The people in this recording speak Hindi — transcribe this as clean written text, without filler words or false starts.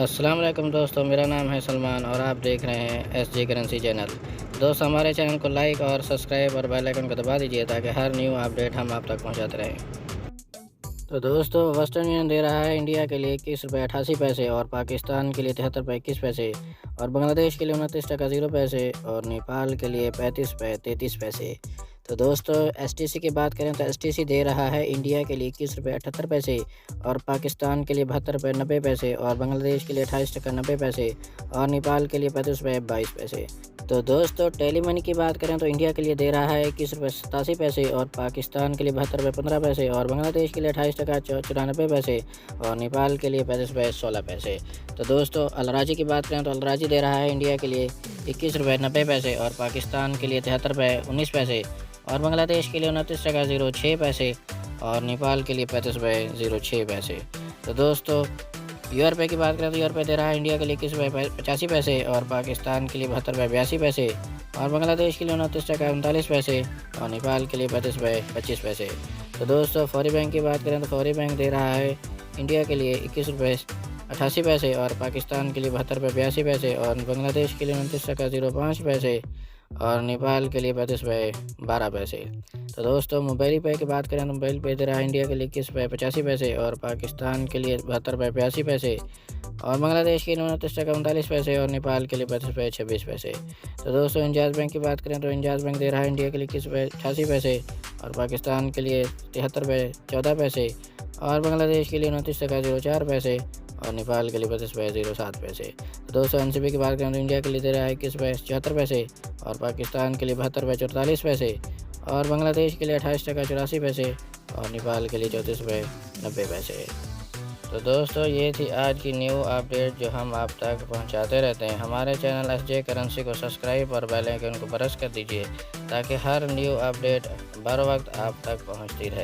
अस्सलाम वालेकुम दोस्तों, मेरा नाम है सलमान और आप देख रहे हैं एसजे करेंसी चैनल। दोस्तों, हमारे चैनल को लाइक और सब्सक्राइब और बेल आइकन को दबा दीजिए ताकि हर न्यू अपडेट हम आप तक पहुंचाते रहें। तो दोस्तों, वेस्टर्न यूनियन दे रहा है इंडिया के लिए 21 रुपये 88 पैसे और पाकिस्तान के लिए 73 रुपये 21 पैसे और बांग्लादेश के लिए 29 टका 0 पैसे और नेपाल के लिए 35 रुपये 33 पैसे। तो दोस्तों, एसटीसी की बात करें तो एसटीसी दे रहा है इंडिया के लिए 21 रुपये 78 पैसे और पाकिस्तान के लिए 72 रुपये 90 पैसे और बांग्लादेश के लिए 28 टका 90 पैसे और नेपाल के लिए 35 रुपये 22 पैसे। तो दोस्तों, टेली मनी की बात करें तो इंडिया के लिए दे रहा है 21 रुपये 87 पैसे और पाकिस्तान के लिए 72 रुपये 15 पैसे और बांग्लादेश के लिए 28 टका 94 पैसे और नेपाल के लिए 35 रुपये 16 पैसे। तो दोस्तों, अलराजी की बात करें तो अलराजी दे रहा है इंडिया के लिए 21 रुपये 90 पैसे और पाकिस्तान के लिए 73 रुपये 19 पैसे और बांग्लादेश के लिए 29 टका 06 पैसे और नेपाल के लिए 35 रुपये 06 पैसे। तो दोस्तों, ₹100 की बात करें तो ₹100 दे रहा है इंडिया के लिए 21 रुपये 85 पैसे और पाकिस्तान के लिए 72 रुपये 82 पैसे और बांग्लादेश के लिए 29 टका 39 पैसे और नेपाल के लिए 35 रुपये 25 पैसे। तो दोस्तों, फौरी बैंक की बात करें तो फौरी बैंक दे रहा है इंडिया के लिए 21 रुपये 88 पैसे और पाकिस्तान के लिए 72 रुपये 82 पैसे और बांग्लादेश के लिए 29 टका 05 पैसे और नेपाल के लिए 35 रुपये 12 पैसे। तो दोस्तों, मोबाइल पे की बात करें तो मोबाइल पे दे रहा है इंडिया के लिए 21 रुपये 85 पैसे और पाकिस्तान के लिए 72 रुपये 82 पैसे और बांग्लादेश के लिए 29 टका 39 पैसे और नेपाल के लिए 35 रुपये 26 पैसे। तो दोस्तों, इंजाज बैंक की बात करें तो इंजाज बैंक दे रहा है इंडिया के लिए 21 रुपये 88 पैसे और पाकिस्तान के लिए 73 रुपये 14 पैसे और बांग्लादेश के लिए 29 टका 04 पैसे और नेपाल के लिए 35 रुपये 07 पैसे। तो दोस्तों, एनसीबी की बात करें तो इंडिया के लिए दे रहा है 21 रुपये 74 पैसे और पाकिस्तान के लिए 72 रुपये 44 पैसे और बांग्लादेश के लिए 28 टका 84 पैसे और नेपाल के लिए 34 रुपये 90 पैसे। तो दोस्तों, ये थी आज की न्यू अपडेट जो हम आप तक पहुंचाते रहते हैं। हमारे चैनल एसजे करेंसी को सब्सक्राइब और बेल आइकन को प्रेस कर दीजिए ताकि हर न्यू अपडेट बर वक्त आप तक पहुंचती रहे।